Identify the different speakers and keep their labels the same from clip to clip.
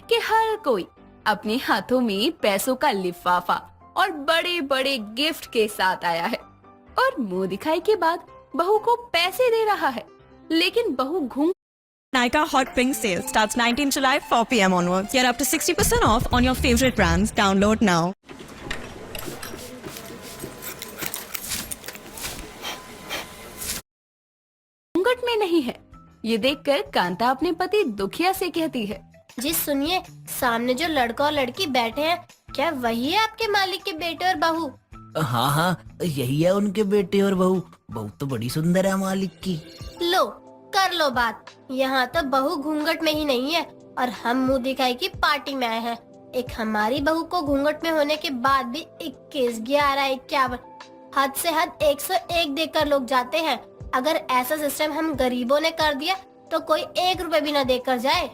Speaker 1: कि हर कोई अपने हाथों में पैसों का लिफाफा और बड़े बड़े गिफ्ट के साथ आया है और मुंह दिखाई के बाद बहू को पैसे दे रहा है, लेकिन बहू घूम
Speaker 2: Nykaa Hot Pink sale starts 19 July 4 p.m. onwards. Get up to 60% off on your favorite brands. Download now.
Speaker 1: घूंघट में नहीं है। ये देखकर कांता अपने पति दुखिया से कहती है,
Speaker 3: जी सुनिए, सामने जो लड़का और लड़की बैठे हैं, क्या वही है आपके मालिक के बेटे और बहू?
Speaker 4: हाँ हाँ, यही है उनके बेटे और बहू। बहू तो बड़ी सुंदर है मालिक की।
Speaker 3: लो कर लो बात। यहाँ तो बहू घूंघट में ही नहीं है और हम मुंह दिखाई की पार्टी में आए हैं। एक हमारी बहू को घूंघट में होने के बाद भी 21, 11, 51, हद से हद 101 देकर लोग जाते हैं। अगर ऐसा सिस्टम हम गरीबों ने कर दिया तो कोई 1 रुपए भी न देकर जाए।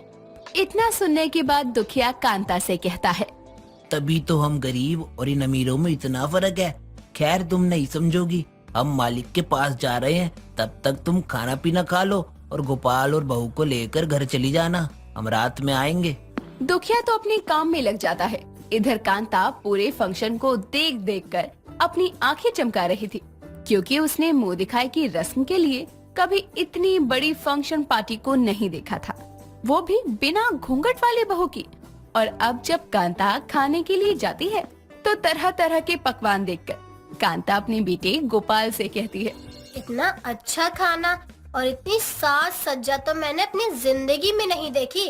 Speaker 1: इतना सुनने के बाद दुखिया कांता से कहता है,
Speaker 4: तभी तो हम गरीब और इन अमीरों में इतना फर्क है। खैर तुम नहीं समझोगी, हम मालिक के पास जा रहे हैं, तब तक तुम खाना पीना खा लो और गोपाल और बहू को लेकर घर चली जाना, हम रात में आएंगे।
Speaker 1: दुखिया तो अपने काम में लग जाता है। इधर कांता पूरे फंक्शन को देख देख कर अपनी आंखें चमका रही थी, क्योंकि उसने मुंह दिखाई की रस्म के लिए कभी इतनी बड़ी फंक्शन पार्टी को नहीं देखा था, वो भी बिना घूंघट वाले बहू की। और अब जब कांता खाने के लिए जाती है तो तरह तरह के पकवान देखकर कांता अपने बेटे गोपाल से कहती है,
Speaker 3: इतना अच्छा खाना और इतनी साज सज्जा तो मैंने अपनी जिंदगी में नहीं देखी।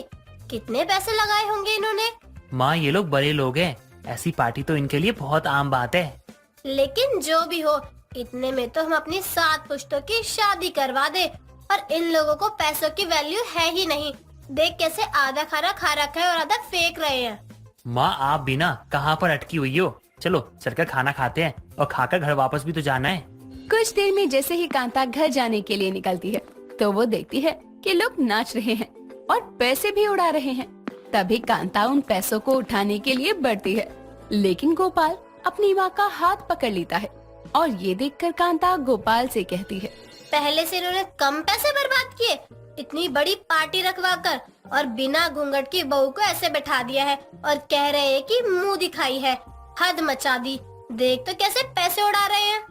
Speaker 3: कितने पैसे लगाए होंगे इन्होंने?
Speaker 5: माँ, ये लोग बड़े लोग हैं, ऐसी पार्टी तो इनके लिए बहुत आम बात है।
Speaker 3: लेकिन जो भी हो, इतने में तो हम अपनी 7 पुश्तों की शादी करवा दे। और इन लोगों को पैसों की वैल्यू है ही नहीं। देख कैसे आधा खाना खा रखा है और आधा फेंक रहे हैं।
Speaker 5: माँ, आप भी ना कहाँ पर अटकी हुई हो? चलो चलकर खाना खाते हैं और खाकर घर वापस भी तो जाना है।
Speaker 1: कुछ देर में जैसे ही कांता घर जाने के लिए निकलती है तो वो देखती है कि लोग नाच रहे हैं और पैसे भी उड़ा रहे हैं। तभी कांता उन पैसों को उठाने के लिए बढ़ती है, लेकिन गोपाल अपनी माँ का हाथ पकड़ लेता है और ये देखकर कांता गोपाल से कहती है,
Speaker 3: पहले से इन्होंने कम पैसे बर्बाद किए, इतनी बड़ी पार्टी रखवा कर और बिना घूंघट की बहू को ऐसे बैठा दिया है और कह रहे हैं कि मुंह दिखाई है। हद मचा दी। देख तो कैसे पैसे उड़ा रहे हैं।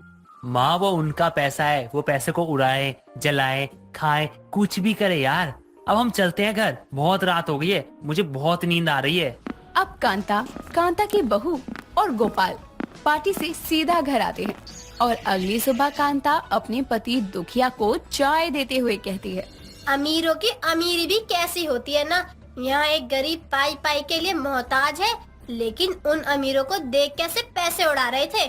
Speaker 5: माँ, वो उनका पैसा है, वो पैसे को उड़ाए, जलाए, खाए, कुछ भी करे यार। अब हम चलते हैं घर, बहुत रात हो गई है, मुझे बहुत नींद आ रही है।
Speaker 1: अब कांता, कांता की बहू और गोपाल पार्टी से सीधा घर आते हैं और अगली सुबह कांता अपने पति दुखिया को चाय देते हुए कहती है,
Speaker 3: अमीरों की अमीरी भी कैसी होती है ना। यहाँ एक गरीब पाई पाई के लिए मोहताज है, लेकिन उन अमीरों को देख कैसे पैसे उड़ा रहे थे।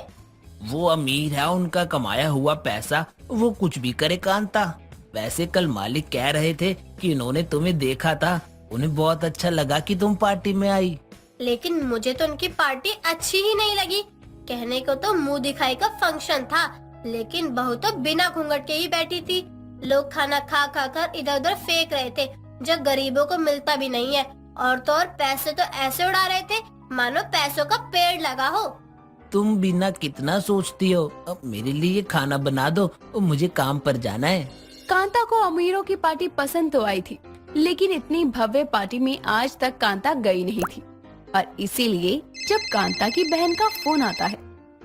Speaker 4: वो अमीर है, उनका कमाया हुआ पैसा वो कुछ भी करे कांता। वैसे कल मालिक कह रहे थे कि इन्होंने तुम्हें देखा था, उन्हें बहुत अच्छा लगा कि तुम पार्टी में आई।
Speaker 3: लेकिन मुझे तो उनकी पार्टी अच्छी ही नहीं लगी। कहने को तो मुंह दिखाई का फंक्शन था, लेकिन बहू तो बिना घूंघट के ही बैठी थी। लोग खाना खा खा कर इधर उधर फेंक रहे थे, जो गरीबों को मिलता भी नहीं है। और तो और पैसे तो ऐसे उड़ा रहे थे मानो पैसों का पेड़ लगा हो।
Speaker 4: तुम बिना कितना सोचती हो, अब मेरे लिए खाना बना दो, मुझे काम पर जाना है।
Speaker 1: कांता को अमीरों की पार्टी पसंद तो आई थी, लेकिन इतनी भव्य पार्टी में आज तक कांता गई नहीं थी। और इसीलिए जब कांता की बहन का फोन आता है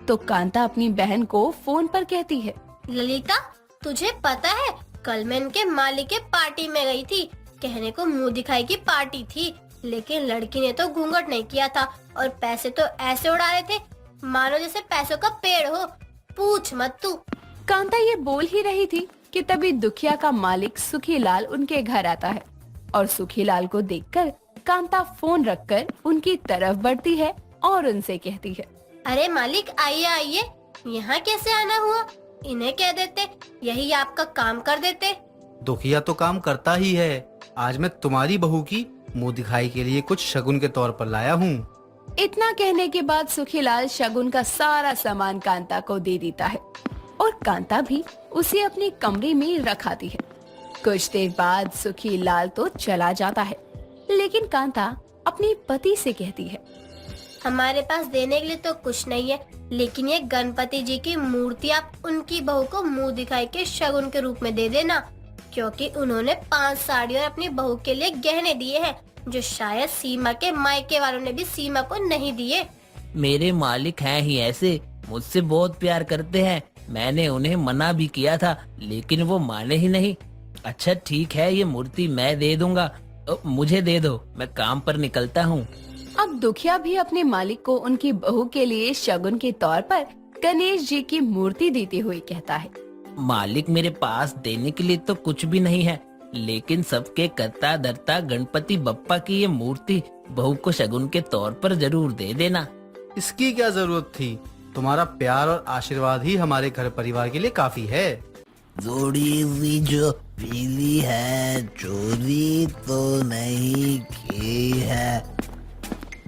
Speaker 1: तो कांता अपनी बहन को फोन पर कहती है,
Speaker 3: ललिता, तुझे पता है कल मैं इनके मालिक के पार्टी में गई थी। कहने को मुंह दिखाई की पार्टी थी, लेकिन लड़की ने तो घूंघट नहीं किया था और पैसे तो ऐसे उड़ा रहे थे मानो जैसे पैसों का पेड़ हो। पूछ मत तू।
Speaker 1: कांता ये बोल ही रही थी कि तभी दुखिया का मालिक सुखीलाल उनके घर आता है और सुखीलाल को देखकर कांता फोन रखकर उनकी तरफ बढ़ती है और उनसे कहती है,
Speaker 3: अरे मालिक, आइए आइए, यहाँ कैसे आना हुआ? इन्हें कह देते, यही आपका काम कर देते।
Speaker 6: दुखिया तो काम करता ही है। आज मैं तुम्हारी बहू की मुंह दिखाई के लिए कुछ शगुन के तौर पर लाया हूँ।
Speaker 1: इतना कहने के बाद सुखीलाल शगुन का सारा सामान कांता को दे देता है और कांता भी उसे अपने कमरे में रखाती है। कुछ देर बाद सुखीलाल तो चला जाता है, लेकिन कांता अपने पति से कहती है,
Speaker 3: हमारे पास देने के लिए तो कुछ नहीं है, लेकिन ये गणपति जी की मूर्ति आप उनकी बहू को मुंह दिखाई के शगुन के रूप में दे देना, क्योंकि उन्होंने 5 साड़ी और अपनी बहू के लिए गहने दिए हैं। जो शायद सीमा के मायके वालों ने भी सीमा को नहीं दिए।
Speaker 4: मेरे मालिक हैं ही ऐसे, मुझसे बहुत प्यार करते हैं। मैंने उन्हें मना भी किया था लेकिन वो माने ही नहीं। अच्छा ठीक है, ये मूर्ति मैं दे दूंगा। मुझे दे दो, मैं काम पर निकलता हूँ।
Speaker 1: अब दुखिया भी अपने मालिक को उनकी बहू के लिए शगुन के तौर पर गणेश जी की मूर्ति देते हुए कहता है,
Speaker 4: मालिक मेरे पास देने के लिए तो कुछ भी नहीं है, लेकिन सबके करता धरता गणपति बप्पा की ये मूर्ति बहू को शगुन के तौर पर जरूर दे देना।
Speaker 6: इसकी क्या जरूरत थी? तुम्हारा प्यार और आशीर्वाद ही हमारे घर परिवार के लिए काफी है।
Speaker 4: थोड़ी सी जो पीली है, चोरी तो नहीं की है।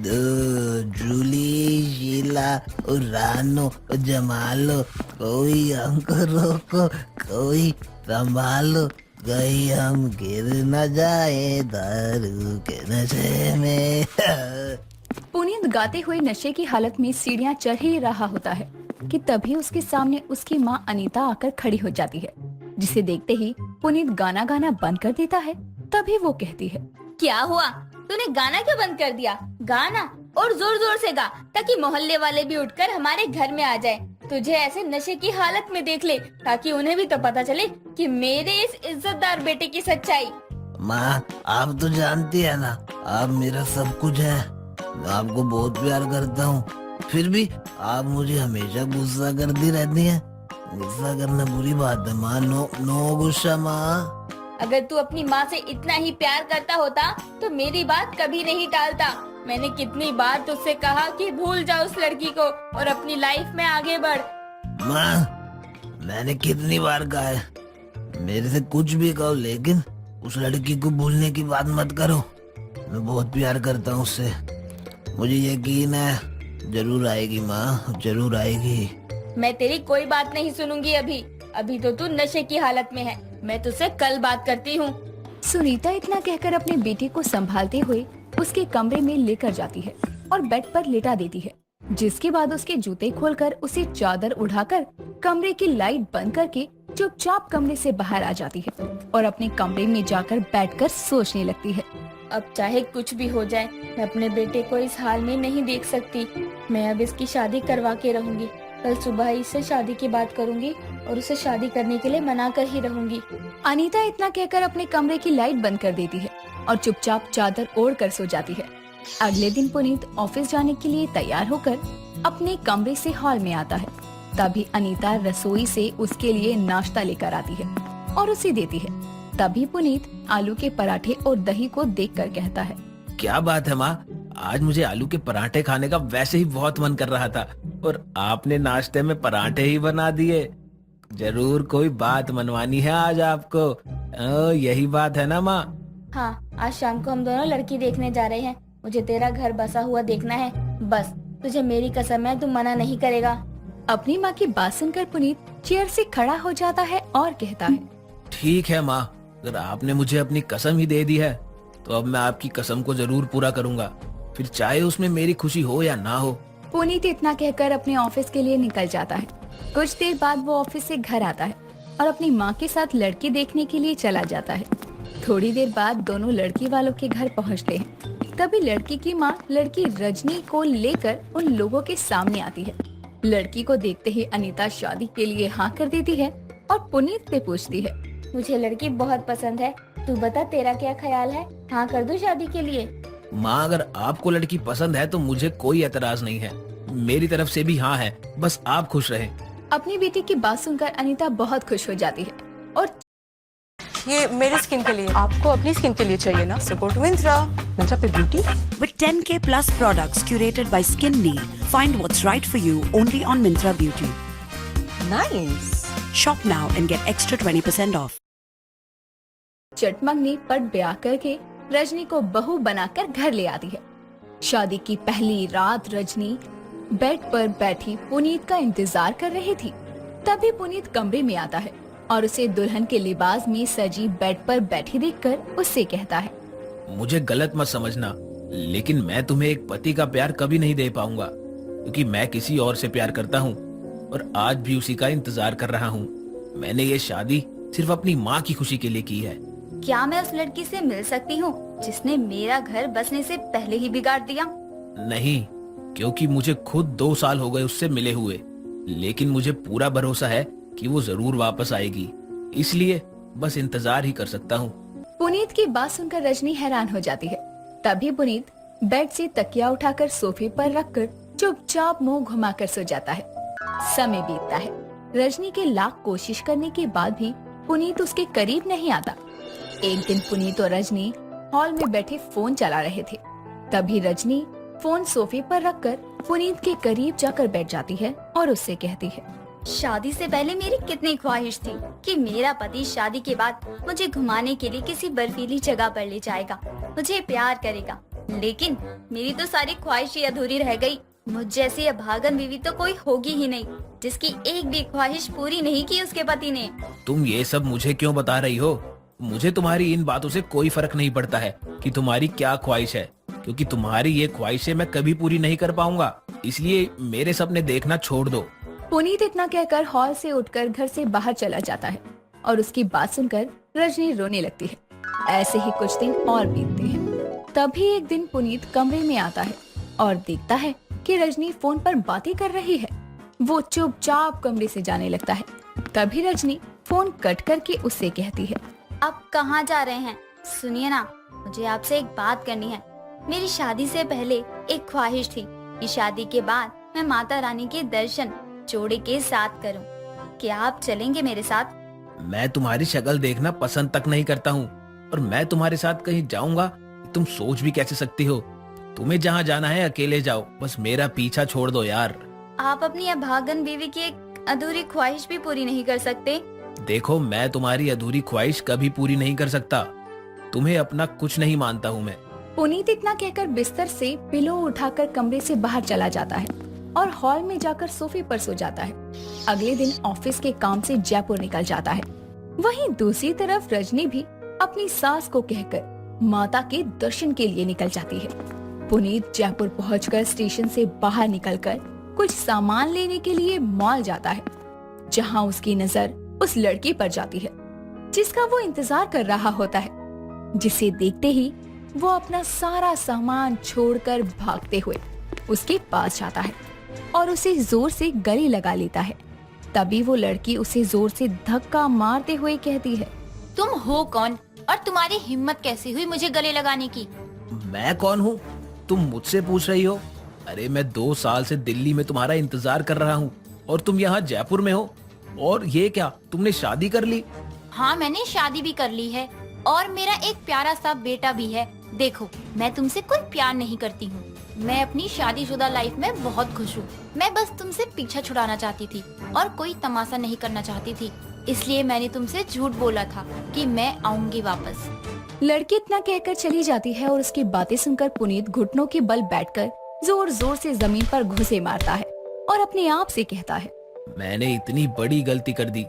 Speaker 4: जूली, शीला और रानो जमालो, कोई हमको रोको, कोई संभालो, कहीं हम गिर न जाए दारू के नशे में।
Speaker 1: पुनीत गाते हुए नशे की हालत में सीढ़ियां चढ़ ही रहा होता है कि तभी उसके सामने उसकी माँ अनीता आकर खड़ी हो जाती है, जिसे देखते ही पुनीत गाना गाना बंद कर देता है। तभी वो कहती है,
Speaker 7: क्या हुआ? तूने गाना क्यों बंद कर दिया? गाना और जोर जोर से गा, ताकि मोहल्ले वाले भी उठकर हमारे घर में आ जाए, तुझे ऐसे नशे की हालत में देख ले, ताकि उन्हें भी तो पता चले कि मेरे इस इज्जतदार बेटे की सच्चाई।
Speaker 4: माँ आप तो जानती है ना, आप मेरा सब कुछ है। मैं आपको बहुत प्यार करता हूँ, फिर भी आप मुझे हमेशा गुस्सा करती रहती हैं। गुस्सा करना बुरी बात है माँ। नो गुस्सा माँ।
Speaker 7: अगर तू अपनी माँ से इतना ही प्यार करता होता तो मेरी बात कभी नहीं टालता। मैंने कितनी बार तुझसे कहा कि भूल जा उस लड़की को और अपनी लाइफ में आगे बढ़।
Speaker 4: माँ मैंने कितनी बार कहा है, मेरे से कुछ भी कहो लेकिन उस लड़की को भूलने की बात मत करो। मैं बहुत प्यार करता हूँ उससे, मुझे यकीन है जरूर आएगी माँ, जरूर आएगी।
Speaker 7: मैं तेरी कोई बात नहीं सुनूंगी अभी तो तू नशे की हालत में है। मैं तुझसे कल बात करती हूँ।
Speaker 1: सुनीता इतना कहकर अपने बेटे को संभालते हुए उसके कमरे में लेकर जाती है और बेड पर लेटा देती है, जिसके बाद उसके जूते खोलकर उसे चादर उठाकर कमरे की लाइट बंद करके चुपचाप कमरे से बाहर आ जाती है और अपने कमरे में जाकर बैठकर सोचने लगती है।
Speaker 7: अब चाहे कुछ भी हो जाए, मैं अपने बेटे को इस हाल में नहीं देख सकती। मैं अब इसकी शादी करवा के रहूंगी। कल सुबह इससे शादी की बात करूंगी और उसे शादी करने के लिए मना कर ही रहूंगी।
Speaker 1: अनीता इतना कहकर अपने कमरे की लाइट बंद कर देती है और चुपचाप चादर ओढ़ कर सो जाती है। अगले दिन पुनीत ऑफिस जाने के लिए तैयार होकर अपने कमरे से हॉल में आता है। तभी अनीता रसोई से उसके लिए नाश्ता लेकर आती है और उसे देती है। तभी पुनीत आलू के पराठे और दही को देखकर कहता है,
Speaker 4: क्या बात है माँ, आज मुझे आलू के पराठे खाने का वैसे ही बहुत मन कर रहा था और आपने नाश्ते में पराठे ही बना दिए। जरूर कोई बात मनवानी है आज आपको। यही बात है ना माँ?
Speaker 7: हाँ, आज शाम को हम दोनों लड़की देखने जा रहे हैं। मुझे तेरा घर बसा हुआ देखना है। बस तुझे मेरी कसम है, तू मना नहीं करेगा।
Speaker 1: अपनी माँ की बात सुनकर पुनीत चेयर से खड़ा हो जाता है और कहता है,
Speaker 4: ठीक है माँ, अगर आपने मुझे अपनी कसम ही दे दी है तो अब मैं आपकी कसम को जरूर पूरा करूँगा, फिर चाहे उसमें मेरी खुशी हो या ना हो।
Speaker 1: पुनीत इतना कहकर अपने ऑफिस के लिए निकल जाता है। कुछ देर बाद वो ऑफिस से घर आता है और अपनी माँ के साथ लड़की देखने के लिए चला जाता है। थोड़ी देर बाद दोनों लड़की वालों के घर पहुँचते हैं। तभी लड़की की माँ लड़की रजनी को लेकर उन लोगों के सामने आती है। लड़की को देखते ही अनीता शादी के लिए हाँ कर देती है और पुनीत से पूछती है,
Speaker 7: मुझे लड़की बहुत पसंद है, तू बता तेरा क्या ख्याल है? हाँ कर दूं शादी के लिए?
Speaker 4: माँ अगर आपको लड़की पसंद है तो मुझे कोई एतराज नहीं है, मेरी तरफ से भी हाँ है, बस आप खुश रहें।
Speaker 1: अपनी बेटी की बात सुनकर अनीता बहुत खुश हो जाती है और
Speaker 8: ये मेरी स्किन के लिए, आपको अपनी स्किन के लिए चाहिए ना, सो गो टू मिंत्रा। मिंत्रा पे beauty
Speaker 9: With 10K plus products curated by Skin Need, find what's right for you only on Myntra Beauty.
Speaker 8: Nice.
Speaker 9: Shop now and get extra 20% off.
Speaker 1: चटमंगनी पट ब्याह करके रजनी को बहू बनाकर घर ले आती है। शादी की पहली रात रजनी बेड पर बैठी पुनीत का इंतजार कर रही थी। तभी पुनीत कमरे में आता है और उसे दुल्हन के लिबास में सजी बेड पर बैठी देखकर उससे कहता है,
Speaker 4: मुझे गलत मत समझना, लेकिन मैं तुम्हें एक पति का प्यार कभी नहीं दे पाऊंगा, क्योंकि मैं किसी और से प्यार करता हूँ और आज भी उसी का इंतजार कर रहा हूँ। मैंने ये शादी सिर्फ अपनी माँ की खुशी के लिए की है।
Speaker 7: क्या मैं उस लड़की से मिल सकती हूँ जिसने मेरा घर बसने से पहले ही बिगाड़ दिया?
Speaker 4: नहीं, क्योंकि मुझे खुद 2 साल हो गए उससे मिले हुए, लेकिन मुझे पूरा भरोसा है कि वो जरूर वापस आएगी, इसलिए बस इंतजार ही कर सकता हूँ।
Speaker 1: पुनीत की बात सुनकर रजनी हैरान हो जाती है। तभी पुनीत बेड से तकिया उठाकर सोफे पर रखकर चुपचाप मुंह घुमाकर सो जाता है। समय बीतता है। रजनी के लाख कोशिश करने के बाद भी पुनीत उसके करीब नहीं आता। एक दिन पुनीत और रजनी हॉल में बैठे फोन चला रहे थे। तभी रजनी फोन सोफे पर रखकर पुनीत के करीब जाकर बैठ जाती है और उससे कहती है,
Speaker 7: शादी से पहले मेरी कितनी ख्वाहिश थी कि मेरा पति शादी के बाद मुझे घुमाने के लिए किसी बर्फीली जगह पर ले जाएगा, मुझे प्यार करेगा। लेकिन मेरी तो सारी ख्वाहिश ही अधूरी रह गई। मुझ जैसी अभागन बीवी तो कोई होगी ही नहीं जिसकी एक भी ख्वाहिश पूरी नहीं की उसके पति ने।
Speaker 4: तुम ये सब मुझे क्यों बता रही हो? मुझे तुम्हारी इन बातों से कोई फर्क नहीं पड़ता है कि तुम्हारी क्या ख्वाहिश है, क्योंकि तुम्हारी ये ख्वाहिशें मैं कभी पूरी नहीं कर पाऊंगा, इसलिए मेरे सपने देखना छोड़ दो।
Speaker 1: पुनीत इतना कहकर हॉल से उठकर घर से बाहर चला जाता है और उसकी बात सुनकर रजनी रोने लगती है। ऐसे ही कुछ दिन और बीतते हैं। तभी एक दिन पुनीत कमरे में आता है और देखता है कि रजनी फोन पर बातें कर रही है। वो चुपचाप कमरे से जाने लगता है। तभी रजनी फोन कट करके उससे कहती है,
Speaker 7: आप कहाँ जा रहे हैं? सुनिए ना, मुझे आपसे एक बात करनी है। मेरी शादी से पहले एक ख्वाहिश थी कि शादी के बाद मैं माता रानी के दर्शन जोड़े के साथ करूं। क्या आप चलेंगे मेरे साथ?
Speaker 4: मैं तुम्हारी शक्ल देखना पसंद तक नहीं करता हूँ और मैं तुम्हारे साथ कहीं जाऊंगा तुम सोच भी कैसे सकती हो? तुम्हें जहाँ जाना है अकेले जाओ, बस मेरा पीछा छोड़ दो यार।
Speaker 7: आप अपनी अभागन बीवी की एक अधूरी ख्वाहिश भी पूरी नहीं कर सकते?
Speaker 4: देखो, मैं तुम्हारी अधूरी ख्वाहिश कभी पूरी नहीं कर सकता। तुम्हें अपना कुछ नहीं मानता हूँ मैं।
Speaker 1: पुनीत इतना कहकर बिस्तर से पिलो उठाकर कमरे से बाहर चला जाता है और हॉल में जाकर सोफे पर सो जाता है। अगले दिन ऑफिस के काम से जयपुर निकल जाता है। वहीं दूसरी तरफ रजनी भी अपनी सास को कहकर माता के दर्शन के लिए निकल जाती है। पुनीत जयपुर पहुंचकर स्टेशन से बाहर निकलकर कुछ सामान लेने के लिए मॉल जाता है, जहां उसकी नजर उस लड़की पर जाती है जिसका वो इंतजार कर रहा होता है। जिसे देखते ही वो अपना सारा सामान छोड़कर भागते हुए उसके पास जाता है और उसे जोर से गले लगा लेता है। तभी वो लड़की उसे जोर से धक्का मारते हुए कहती है,
Speaker 10: तुम हो कौन और तुम्हारी हिम्मत कैसे हुई मुझे गले लगाने की?
Speaker 4: मैं कौन हूँ तुम मुझसे पूछ रही हो? अरे मैं 2 साल से दिल्ली में तुम्हारा इंतजार कर रहा हूँ और तुम यहाँ जयपुर में हो। और ये क्या, तुमने शादी कर ली?
Speaker 10: हाँ, मैंने शादी भी कर ली है और मेरा एक प्यारा सा बेटा भी है। देखो, मैं तुमसे कोई प्यार नहीं करती हूँ। मैं अपनी शादीशुदा लाइफ में बहुत खुश हूँ। मैं बस तुमसे पीछा छुड़ाना चाहती थी और कोई तमाशा नहीं करना चाहती थी, इसलिए मैंने तुमसे झूठ बोला था कि मैं आऊंगी वापस।
Speaker 1: लड़की इतना कहकर चली जाती है और उसकी बातें सुनकर पुनीत घुटनों के बल बैठकर जोर जोर से जमीन पर घुसे मारता है और अपने आप से कहता है,
Speaker 4: मैंने इतनी बड़ी गलती कर दी।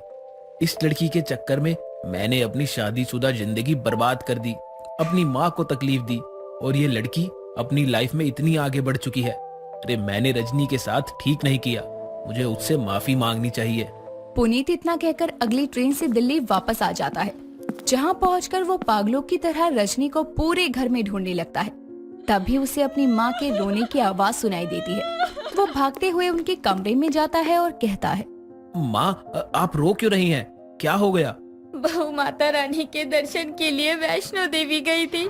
Speaker 4: इस लड़की के चक्कर में मैंने अपनी शादीशुदा जिंदगी बर्बाद कर दी, अपनी माँ को तकलीफ दी और ये लड़की अपनी लाइफ में इतनी आगे बढ़ चुकी है। अरे मैंने रजनी के साथ ठीक नहीं किया, मुझे उससे माफी मांगनी चाहिए।
Speaker 1: पुनीत इतना कहकर अगली ट्रेन से दिल्ली वापस आ जाता है, जहां पहुंचकर वो पागलों की तरह रजनी को पूरे घर में ढूंढने लगता है। तभी उसे अपनी माँ के रोने की आवाज सुनाई देती है। वो भागते हुए उनके कमरे में जाता है और कहता है,
Speaker 4: माँ, आप रो क्यों रही हैं? क्या हो गया?
Speaker 7: बहू माता रानी के दर्शन के लिए वैष्णो देवी गई थी।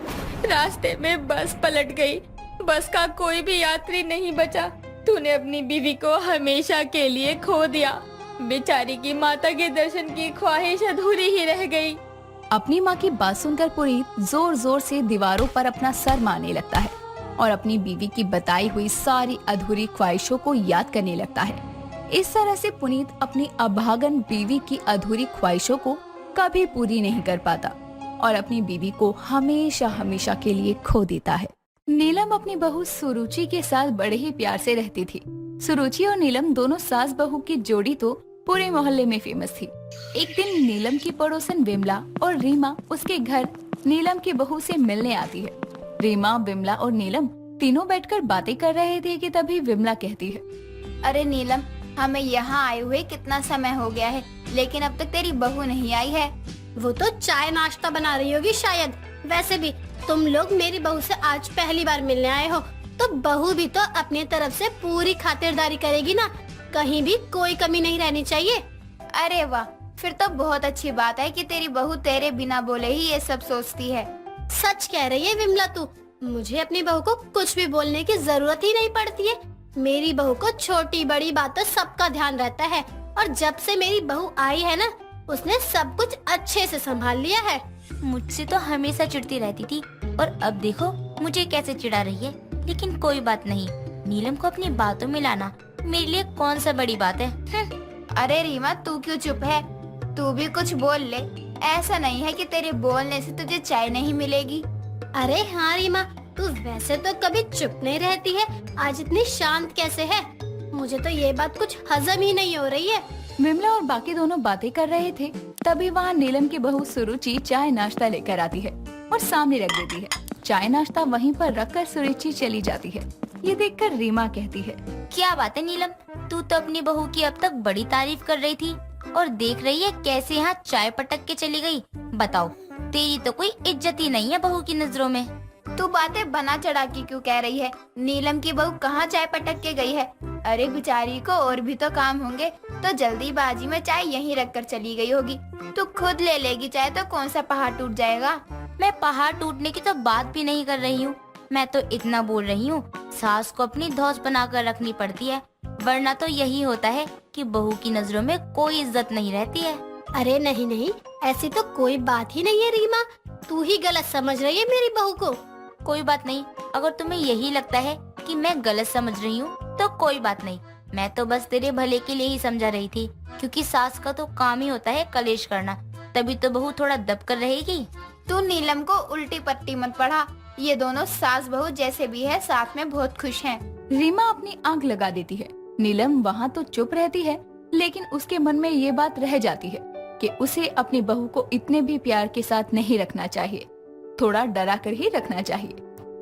Speaker 7: रास्ते में बस पलट गई। बस का कोई भी यात्री नहीं बचा। तूने अपनी बीवी को हमेशा के लिए खो दिया। बेचारी की माता के दर्शन की ख्वाहिश अधूरी ही रह गई।
Speaker 1: अपनी माँ की बात सुनकर पुनीत जोर जोर से दीवारों पर अपना सर मारने लगता है और अपनी बीवी की बताई हुई सारी अधूरी ख्वाहिशों को याद करने लगता है। इस तरह से पुनीत अपनी अभागन बीवी की अधूरी ख्वाहिशों को कभी पूरी नहीं कर पाता और अपनी बीवी को हमेशा हमेशा के लिए खो देता है। नीलम अपनी बहू सुरुचि के साथ बड़े ही प्यार से रहती थी। सुरुचि और नीलम दोनों सास बहू की जोड़ी तो पूरे मोहल्ले में फेमस थी। एक दिन नीलम की पड़ोसन विमला और रीमा उसके घर नीलम की बहू से मिलने आती है। रीमा, विमला और नीलम तीनों बैठकर बातें कर रहे थे कि तभी विमला कहती है,
Speaker 10: अरे नीलम, हमें यहाँ आए हुए कितना समय हो गया है, लेकिन अब तक तेरी बहू नहीं आई है।
Speaker 3: वो तो चाय नाश्ता बना रही होगी शायद। वैसे भी तुम लोग मेरी बहू से आज पहली बार मिलने आए हो, तो बहू भी तो अपनी तरफ से पूरी खातिरदारी करेगी ना, कहीं भी कोई कमी नहीं रहनी चाहिए।
Speaker 10: अरे वाह, फिर तो बहुत अच्छी बात है कि तेरी बहू तेरे बिना बोले ही ये सब सोचती है।
Speaker 3: सच कह रही है विमला तू, मुझे अपनी बहू को कुछ भी बोलने की जरूरत ही नहीं पड़ती है। मेरी बहू को छोटी बड़ी बातों सबका ध्यान रहता है, और जब से मेरी बहू आई है ना, उसने सब कुछ अच्छे से संभाल लिया है।
Speaker 10: मुझसे तो हमेशा चिढ़ती रहती थी, और अब देखो मुझे कैसे चिढ़ा रही है। लेकिन कोई बात नहीं, नीलम को अपनी बातों में लाना मेरे लिए कौन सा बड़ी बात है। अरे रीमा, तू क्यों चुप है? तू भी कुछ बोल ले। ऐसा नहीं है कि तेरे बोलने से तुझे चाय नहीं मिलेगी।
Speaker 3: अरे हाँ रीमा, तू वैसे तो कभी चुप नहीं रहती है, आज इतनी शांत कैसे है? मुझे तो ये बात कुछ हजम ही नहीं हो रही है।
Speaker 1: विमला और बाकी दोनों बातें कर रहे थे, तभी वहाँ नीलम की बहू सुरुचि चाय नाश्ता लेकर आती है और सामने रख देती है। चाय नाश्ता वहीं पर रखकर सुरुचि चली जाती है। ये देखकर रीमा कहती है,
Speaker 10: क्या बात है नीलम, तू तो अपनी बहू की अब तक बड़ी तारीफ कर रही थी, और देख रही है कैसे यहाँ चाय पटक के चली गई। बताओ, तेरी तो कोई इज्जत ही नहीं है बहू की नजरों में। तू बातें बना चढ़ा के क्यों कह रही है? नीलम की बहू कहाँ चाय पटक के गई है? अरे बेचारी को और भी तो काम होंगे, तो जल्दीबाजी में चाय यहीं रख कर चली गई होगी। तू खुद ले लेगी चाय तो कौन सा पहाड़ टूट जाएगा। मैं पहाड़ टूटने की तो बात भी नहीं कर रही हूँ, मैं तो इतना बोल रही हूँ, सास को अपनी धौंस बनाकर रखनी पड़ती है, वरना तो यही होता है कि बहू की नजरों में कोई इज्जत नहीं रहती है।
Speaker 3: अरे नहीं नहीं, ऐसी तो कोई बात ही नहीं है रीमा, तू ही गलत समझ रही है मेरी बहू को।
Speaker 10: कोई बात नहीं, अगर तुम्हें यही लगता है कि मैं गलत समझ रही हूँ तो कोई बात नहीं, मैं तो बस तेरे भले के लिए ही समझा रही थी, क्योंकि सास का तो काम ही होता है कलेश करना, तभी तो बहू थोड़ा दब कर रहेगी। तू नीलम को उल्टी पट्टी मत पढ़ा, ये दोनों सास बहू जैसे भी है साथ में बहुत खुश हैं।
Speaker 1: रीमा अपनी आंख लगा देती है। नीलम वहाँ तो चुप रहती है, लेकिन उसके मन में ये बात रह जाती है कि उसे अपनी बहू को इतने भी प्यार के साथ नहीं रखना चाहिए, थोड़ा डरा कर ही रखना चाहिए।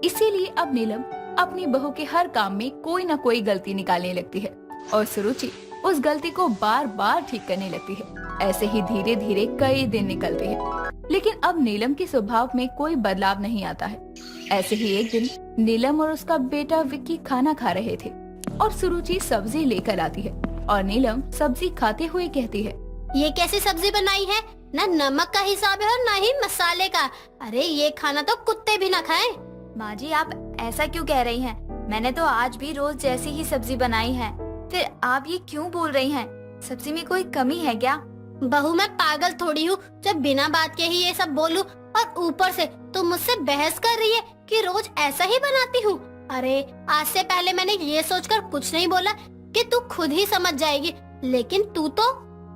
Speaker 1: इसीलिए अब नीलम अपनी बहू के हर काम में कोई न कोई गलती निकालने लगती है, और सुरुचि उस गलती को बार बार ठीक करने लगती है। ऐसे ही धीरे धीरे कई दिन निकलते हैं, लेकिन अब नीलम के स्वभाव में कोई बदलाव नहीं आता है। ऐसे ही एक दिन नीलम और उसका बेटा विक्की खाना खा रहे थे, और सुरुचि सब्जी लेकर आती है, और नीलम सब्जी खाते हुए कहती है,
Speaker 3: ये कैसी सब्जी बनाई है? ना नमक का हिसाब है और ना ही मसाले का। अरे ये खाना तो कुत्ते भी ना खाएं।
Speaker 10: माँ जी, आप ऐसा क्यों कह रही हैं? मैंने तो आज भी रोज जैसी ही सब्जी बनाई है, फिर आप ये क्यों बोल रही हैं? सब्जी में कोई कमी है क्या?
Speaker 3: बहू, मैं पागल थोड़ी हूँ जब बिना बात के ही ये सब बोलूं, और ऊपर से तुम मुझसे बहस कर रही है कि रोज ऐसा ही बनाती हूँ। अरे आज से पहले मैंने ये सोचकर कुछ नहीं बोला कि तू खुद ही समझ जाएगी, लेकिन तू तो।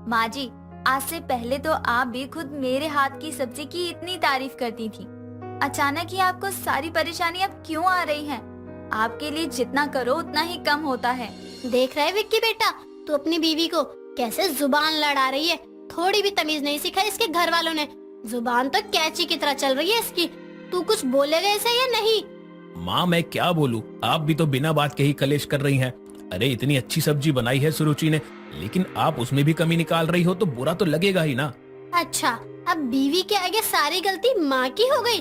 Speaker 10: माँ जी, आज से पहले तो आप भी खुद मेरे हाथ की सब्जी की इतनी तारीफ करती थी, अचानक ही आपको सारी परेशानी अब क्यों आ रही है? आपके लिए जितना करो उतना ही कम होता है।
Speaker 3: देख रहे विक्की बेटा, तू अपनी बीवी को कैसे जुबान लड़ा रही है। थोड़ी भी तमीज नहीं सीखा इसके घर वालों ने, जुबान तो कैंची की तरह चल रही है इसकी। तू कुछ बोलेगा इसे या नहीं?
Speaker 11: माँ, मैं क्या बोलूं, आप भी तो बिना बात के ही कलेश कर रही हैं। अरे इतनी अच्छी सब्जी बनाई है सुरुचि ने, लेकिन आप उसमें भी कमी निकाल रही हो तो बुरा तो लगेगा ही ना।
Speaker 3: अच्छा, अब बीवी के आगे सारी गलती माँ की हो गई।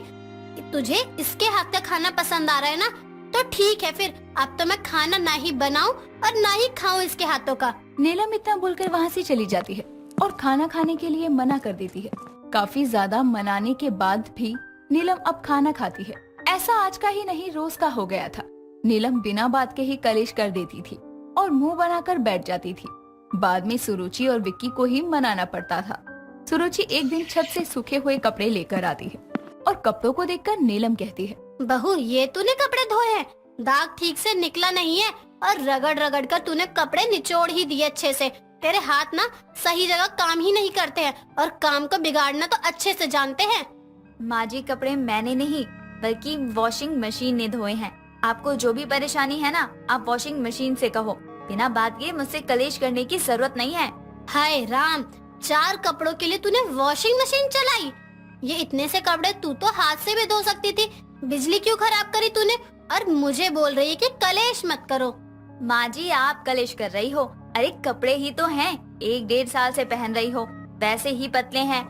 Speaker 3: तुझे इसके हाथ का खाना पसंद आ रहा है ना, तो ठीक है, फिर अब तो मैं खाना ना ही बनाऊं और ना ही खाऊं इसके हाथों का।
Speaker 1: नीलम इतना बोलकर वहाँ से चली जाती है और खाना खाने के लिए मना कर देती है। काफी ज्यादा मनाने के बाद भी नीलम अब खाना खाती है। ऐसा आज का ही नहीं, रोज का हो गया था। नीलम बिना बात के ही कलेश कर देती थी और मुंह बनाकर बैठ जाती थी। बाद में सुरुचि और विक्की को ही मनाना पड़ता था। सुरुचि एक दिन छत से सूखे हुए कपड़े लेकर आती है और कपड़ों को देखकर नीलम कहती है,
Speaker 3: बहू, ये तूने कपड़े धोए हैं? दाग ठीक से निकला नहीं है और रगड़ रगड़ कर तूने कपड़े निचोड़ ही दिए अच्छे से। तेरे हाथ ना सही जगह काम ही नहीं करते हैं और काम को बिगाड़ना तो अच्छे से जानते हैं।
Speaker 10: माँ जी, कपड़े मैंने नहीं बल्कि वॉशिंग मशीन ने धोए हैं। आपको जो भी परेशानी है ना, आप वॉशिंग मशीन से कहो। बिना बात के मुझसे कलेश करने की जरूरत नहीं है।
Speaker 3: हाय राम, 4 कपड़ों के लिए तूने वॉशिंग मशीन चलाई? ये इतने से कपड़े तू तो हाथ से भी धो सकती थी। बिजली क्यों खराब करी तूने? और मुझे बोल रही है कि कलेश मत करो।
Speaker 10: माँ जी, आप कलेश कर रही हो। अरे कपड़े ही तो हैं, 1-1.5 साल से पहन रही हो, वैसे ही पतले हैं,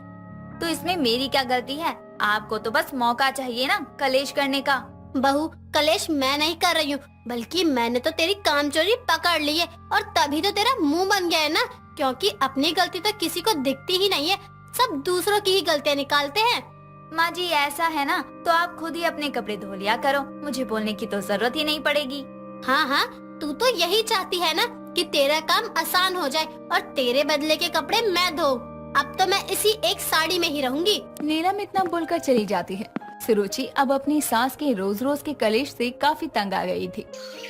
Speaker 10: तो इसमें मेरी क्या गलती है?
Speaker 7: आपको तो बस मौका चाहिए ना कलेश करने का।
Speaker 3: बहू, कलेश मैं नहीं कर रही हूँ, बल्कि मैंने तो तेरी कामचोरी पकड़ ली है और तभी तो तेरा मुंह बन गया है ना, क्योंकि अपनी गलती तो किसी को दिखती ही नहीं है, सब दूसरों की ही गलतियाँ निकालते हैं।
Speaker 7: माँ जी ऐसा है ना तो आप खुद ही अपने कपड़े धो लिया करो, मुझे बोलने की तो जरूरत ही नहीं पड़ेगी।
Speaker 3: हाँ हाँ, तू तो यही चाहती है ना कि तेरा काम आसान हो जाए और तेरे बदले के कपड़े मैं धोऊं। अब तो मैं इसी एक साड़ी में ही रहूंगी।
Speaker 1: नीलम इतना बोलकर चली जाती है। सुरुचि अब अपनी सास के रोज रोज के कलेश से काफी तंग आ गई थी।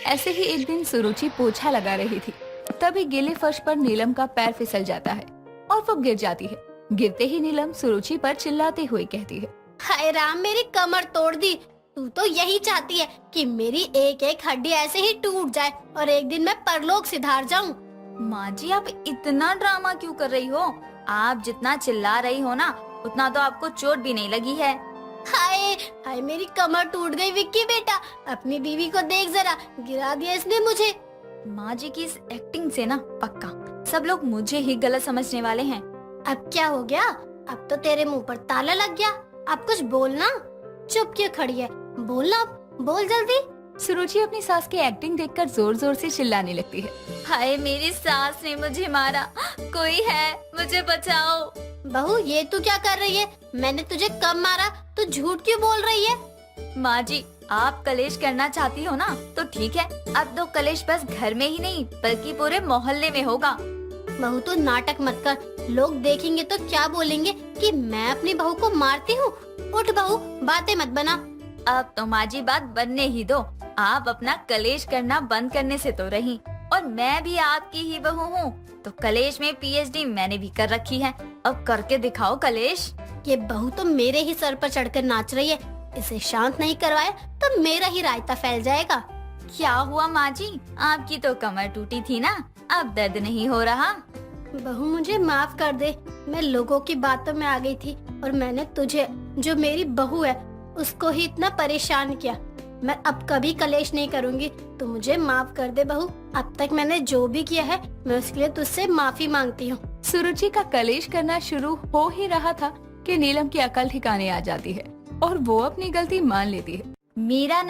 Speaker 1: ऐसे ही एक दिन सुरुचि पोछा लगा रही थी, तभी गीले फर्श पर नीलम का पैर फिसल जाता है और वो गिर जाती है। गिरते ही नीलम सुरुचि पर चिल्लाते हुए कहती है,
Speaker 3: हाय राम, मेरी कमर तोड़ दी। तू तो यही चाहती है कि मेरी एक एक हड्डी ऐसे ही टूट जाए और एक दिन मैं परलोक सिधार जाऊं।
Speaker 7: माँ जी आप इतना ड्रामा क्यों कर रही हो? आप जितना चिल्ला रही हो ना उतना तो आपको चोट भी नहीं लगी है।
Speaker 3: हाय हाय, मेरी कमर टूट गई। विक्की बेटा, अपनी बीवी को देख जरा, गिरा दिया इसने मुझे।
Speaker 7: माँ जी की इस एक्टिंग से ना पक्का सब लोग मुझे ही गलत समझने वाले हैं।
Speaker 3: अब क्या हो गया? अब तो तेरे मुंह पर ताला लग गया। अब कुछ बोलना। चुप क्यों खड़ी है? बोलना, अब बोल जल्दी।
Speaker 1: सुरुचि अपनी सास की एक्टिंग देखकर जोर जोर से चिल्लाने लगती है।
Speaker 7: हाय मेरी सास ने मुझे मारा, कोई है मुझे बचाओ।
Speaker 3: बहू, ये तू क्या कर रही है? मैंने तुझे कब मारा? तू झूठ क्यों बोल रही है?
Speaker 7: माँ जी आप कलेश करना चाहती हो ना तो ठीक है, अब तो कलेश बस घर में ही नहीं बल्कि पूरे मोहल्ले में होगा।
Speaker 3: बहू तू नाटक मत कर, लोग देखेंगे तो क्या बोलेंगे कि मैं अपनी बहू को मारती हूँ। उठ बहू, बातें मत बना।
Speaker 7: अब तो माँ जी बात बनने ही दो। आप अपना कलेश करना बंद करने से तो रही, और मैं भी आपकी ही बहू हूँ तो कलेश में पीएचडी मैंने भी कर रखी है। अब करके दिखाओ कलेश।
Speaker 3: ये बहू तो मेरे ही सर पर चढ़कर नाच रही है, इसे शांत नहीं करवाया तो मेरा ही रायता फैल जाएगा।
Speaker 7: क्या हुआ माँ जी, आपकी तो कमर टूटी थी ना, अब दर्द नहीं हो रहा?
Speaker 3: बहू मुझे माफ कर दे, मैं लोगों की बातों में आ गई थी और मैंने तुझे, जो मेरी बहू है, उसको ही इतना परेशान किया। मैं अब कभी कलेश नहीं करूंगी, तो मुझे माफ कर दे बहू। अब तक मैंने जो भी किया है मैं उसके लिए तुझसे माफी मांगती हूँ।
Speaker 1: सुरुचि का कलेश करना शुरू हो ही रहा था कि नीलम की अकल ठिकाने आ जाती है और वो अपनी गलती मान लेती है।
Speaker 7: मेरा नाम